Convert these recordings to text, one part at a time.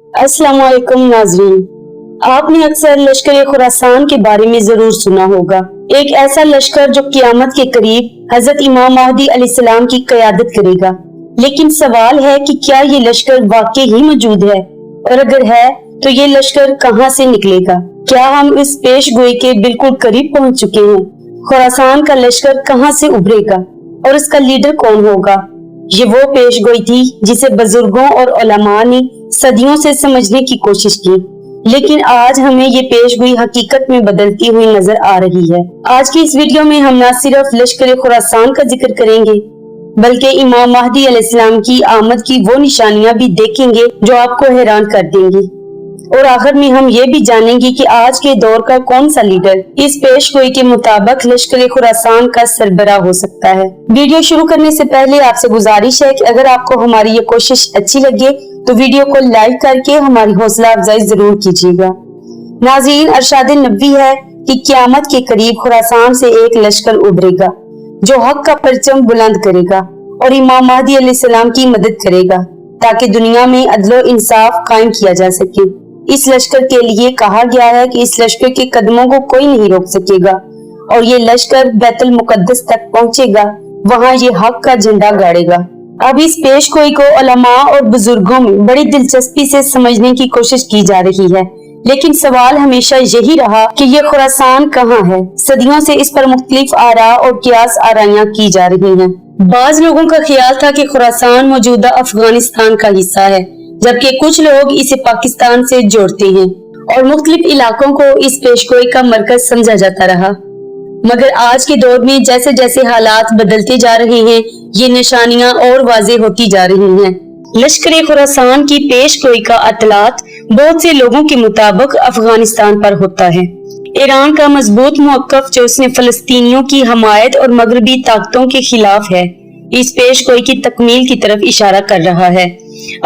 अस्सलाम वालेकुम नाज़रीन, आपने अक्सर लश्कर खुरासान के बारे में जरूर सुना होगा। एक ऐसा लश्कर जो क़यामत के करीब हजरत इमाम महदी अलैहिस्सलाम की क़यादत करेगा। लेकिन सवाल है कि क्या ये लश्कर वाकई ही मौजूद है, और अगर है तो ये लश्कर कहां से निकलेगा? क्या हम इस पेश गोई के बिल्कुल करीब पहुंच चुके हैं? खुरासान का लश्कर कहां से उभरेगा और इसका लीडर कौन होगा? ये वो पेश गोई थी जिसे बुजुर्गों और उलमा ने सदियों से समझने की कोशिश की, लेकिन आज हमें ये पेश गोई हकीकत में बदलती हुई नजर आ रही है। आज की इस वीडियो में हम न सिर्फ लश्कर खुरासान का जिक्र करेंगे, बल्कि इमाम महदी अलैहिस्सलाम की आमद की वो निशानियां भी देखेंगे जो आपको हैरान कर देंगी। और आखिर में हम ये भी जानेंगे कि आज के दौर का कौन सा लीडर इस पेश गोई के मुताबिक लश्कर खुरासान का सरबराह हो सकता है। वीडियो शुरू करने से पहले आपसे गुजारिश है कि अगर आपको हमारी ये कोशिश अच्छी लगे तो वीडियो को लाइक करके हमारी हौसला अफजाई जरूर कीजिएगा। नाज़रीन, अरशाद नबी है कि क़यामत के करीब खुरासान से एक लश्कर उभरेगा जो हक का परचम बुलंद करेगा और इमाम महदी अलैहिस्सलाम की मदद करेगा ताकि दुनिया में अदल व इंसाफ कायम किया जा सके। इस लश्कर के लिए कहा गया है कि इस लश्कर के कदमों को कोई नहीं रोक सकेगा और ये लश्कर बैतुल मुकद्दस तक पहुंचेगा, वहां ये हक का झंडा गाड़ेगा। अब इस पेश गोई को उलमा और बुजुर्गों में बड़ी दिलचस्पी से समझने की कोशिश की जा रही है, लेकिन सवाल हमेशा यही रहा कि ये खुरासान कहाँ है। सदियों से इस पर मुख्तलिफ आरा और कियास आराइयां की जा रही हैं। बाज लोगों का ख्याल था कि खुरासान मौजूदा अफगानिस्तान का हिस्सा है, जबकि कुछ लोग इसे पाकिस्तान से जोड़ते हैं और मुख्तलिफ इलाकों को इस पेशगोई का मरकज समझा जाता रहा। मगर आज के दौर में जैसे जैसे हालात बदलते जा रहे हैं, ये निशानियां और वाज़ेह होती जा रही हैं। लश्कर खुरासान की पेशगोई का अतलात बहुत से लोगों के मुताबिक अफगानिस्तान पर होता है। ईरान का मजबूत मौक़िफ़ जो उसने फलस्तीनियों की हमायत और मगरबी ताकतों के खिलाफ है, इस पेशगोई की तकमील की तरफ इशारा कर रहा है।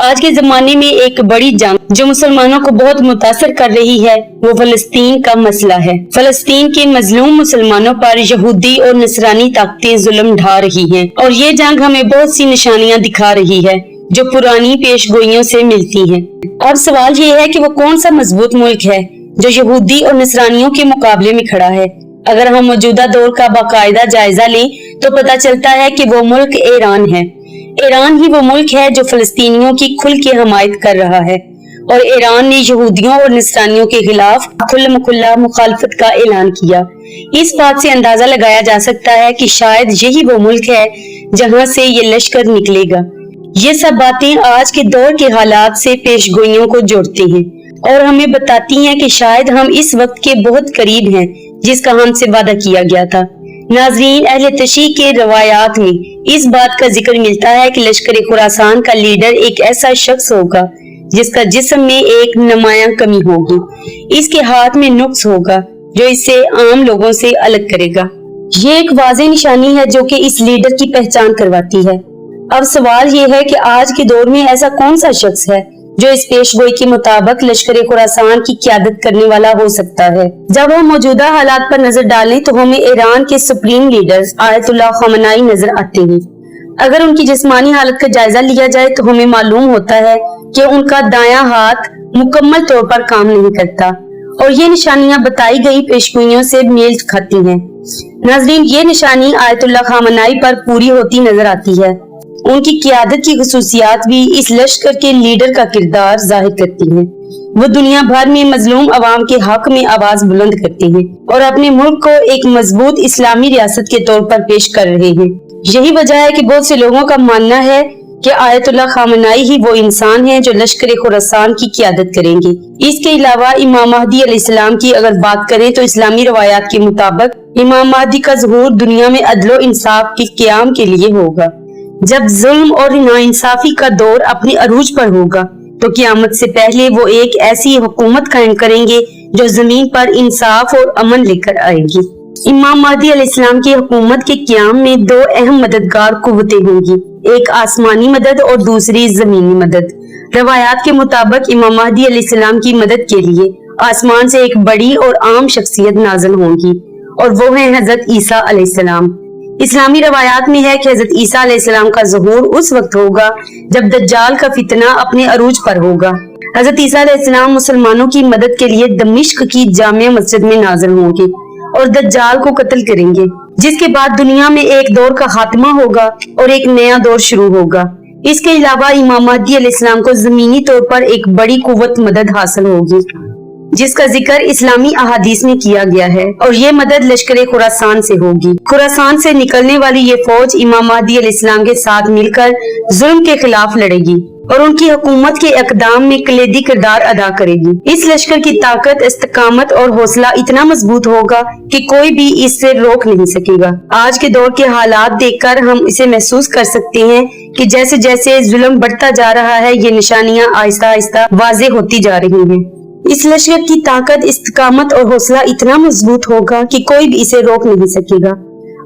आज के जमाने में एक बड़ी जंग जो मुसलमानों को बहुत मुतासर कर रही है वो फलस्तीन का मसला है। फलस्तीन के मजलूम मुसलमानों पर यहूदी और नसरानी ताकतें जुल्म ढा रही हैं और ये जंग हमें बहुत सी निशानियां दिखा रही है जो पुरानी पेशगोइयों से मिलती हैं। अब सवाल ये है कि वो कौन सा मजबूत मुल्क है जो यहूदी और नसरानियों के मुकाबले में खड़ा है। अगर हम मौजूदा दौर का बाकायदा जायजा लें तो पता चलता है कि वो मुल्क ईरान है। ईरान ही वो मुल्क है जो फलस्तीनियों की खुल के हमायत कर रहा है और ईरान ने यहूदियों और नसरानियों के खिलाफ खुल्ला मुखालफत का ऐलान किया। इस बात से अंदाजा लगाया जा सकता है कि शायद यही वो मुल्क है जहां से ये लश्कर निकलेगा। ये सब बातें आज के दौर के हालात से पेशगोइयों को जोड़ती हैं और हमें बताती हैं कि शायद हम इस वक्त के बहुत करीब हैं जिसका हमसे वादा किया गया था। नाज़रीन, अहले तशरीह के रवायात में इस बात का जिक्र मिलता है कि लश्कर खुरासान का लीडर एक ऐसा शख्स होगा जिसका जिस्म में एक नुमायां कमी होगी। इसके हाथ में नुक्स होगा जो इसे आम लोगों से अलग करेगा। ये एक वाज़ेह निशानी है जो कि इस लीडर की पहचान करवाती है। अब सवाल ये है कि आज के दौर में ऐसा कौन सा शख्स है जो इस पेशगोई के मुताबिक लश्कर खुरासान की क़यादत करने वाला हो सकता है। जब हम मौजूदा हालात पर नजर डालें तो हमें ईरान के सुप्रीम लीडर आयतुल्लाह ख़ामेनी नजर आते हैं। अगर उनकी जिस्मानी हालत का जायजा लिया जाए तो हमें मालूम होता है कि उनका दायां हाथ मुकम्मल तौर पर काम नहीं करता और ये निशानियां बताई गई पेशगोइयों से मेल खाती हैं। नाज़रीन, ये निशानी आयतुल्लाह ख़ामेनी पर पूरी होती नजर आती है। उनकी क़यादत की खुसूसियात भी इस लश्कर के लीडर का किरदार जाहिर करती हैं। वो दुनिया भर में मजलूम अवाम के हक में आवाज बुलंद करते हैं और अपने मुल्क को एक मजबूत इस्लामी रियासत के तौर पर पेश कर रहे हैं। यही वजह है कि बहुत से लोगों का मानना है कि आयतुल्लाह ख़ामेनी ही वो इंसान है जो लश्कर खुरासान की क़यादत करेंगे। इसके अलावा इमाम महदी अलैहिस्सलाम की अगर बात करें तो इस्लामी रवायात के मुताबिक इमाम महदी का ज़हूर दुनिया में अदल व इंसाफ के क़याम के लिए होगा। जब जुल्म और नाइंसाफी का दौर अपने अरूज पर होगा तो क़यामत से पहले वो एक ऐसी हुकूमत कायम करेंगे जो जमीन पर इंसाफ और अमन लेकर आएगी। इमाम महदी अलैहिस्सलाम की हुकूमत के क़याम में दो अहम मददगार कुव्वतें होंगी, एक आसमानी मदद और दूसरी जमीनी मदद। रवायात के मुताबिक इमाम महदी अलैहिस्सलाम की मदद के लिए आसमान से एक बड़ी और आम शख्सियत नाज़िल होंगी और वो है हजरत ईसा अलैहिस्सलाम। इस्लामी रवायात में है कि हजरत ईसा अलैहिस्सलाम का ज़हूर उस वक्त होगा जब दज्जाल का फितना अपने अरूज पर होगा। हजरत ईसा अलैहिस्सलाम मुसलमानों की मदद के लिए दमिश्क की जामिया मस्जिद में नाजिल होंगे और दज्जाल को कत्ल करेंगे, जिसके बाद दुनिया में एक दौर का खात्मा होगा और एक नया दौर शुरू होगा। इसके अलावा इमाम महदी अलैहिस्सलाम को जमीनी तौर पर एक बड़ी कुव्वत मदद हासिल होगी, जिसका जिक्र इस्लामी अहादीस में किया गया है, और ये मदद लश्कर खुरासान से होगी। खुरासान से निकलने वाली ये फौज इमाम महदी अलैहिस्सलाम के साथ मिलकर जुल्म के खिलाफ लड़ेगी और उनकी हुकूमत के इक़दाम में कलीदी किरदार अदा करेगी। इस लश्कर की ताकत, इस्तिकामत और हौसला इतना मजबूत होगा कि कोई भी इससे रोक नहीं सकेगा। आज के दौर के हालात देखकर हम इसे महसूस कर सकते हैं कि जैसे जैसे जुल्म बढ़ता जा रहा है, ये निशानियां आहिस्ता आहिस्ता वाज़ेह होती जा रही हैं। इस लश्कर की ताकत, इस्तिकामत और हौसला इतना मजबूत होगा कि कोई भी इसे रोक नहीं सकेगा।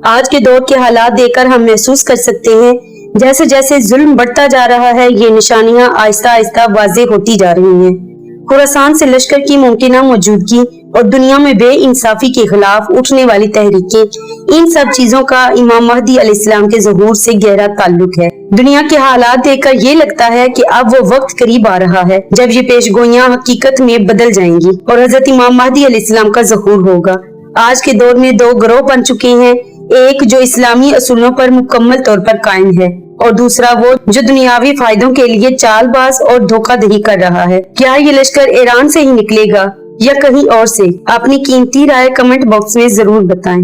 आज के दौर के हालात देखकर हम महसूस कर सकते हैं जैसे जैसे जुल्म बढ़ता जा रहा है, ये निशानियां आहिस्ता आहिस्ता वाज़ेह होती जा रही हैं। खुरासान से लश्कर की मुमकिना मौजूदगी और दुनिया में बेइंसाफी के खिलाफ उठने वाली तहरीकें, इन सब चीजों का इमाम महदी अलैहिस्सलाम के ज़हूर से गहरा ताल्लुक है। दुनिया के हालात देखकर ये लगता है कि अब वो वक्त करीब आ रहा है जब ये पेशगोइयां हकीकत में बदल जाएंगी और हजरत इमाम महदी अलैहिस्सलाम का ज़हूर होगा। आज के दौर में दो गिरोह बन चुके हैं, एक जो इस्लामी असूलों पर मुकम्मल तौर पर कायम है और दूसरा वो जो दुनियावी फायदों के लिए चालबाज और धोखाधड़ी कर रहा है। क्या ये लश्कर ईरान से ही निकलेगा या कहीं और से? अपनी कीमती राय कमेंट बॉक्स में जरूर बताएं।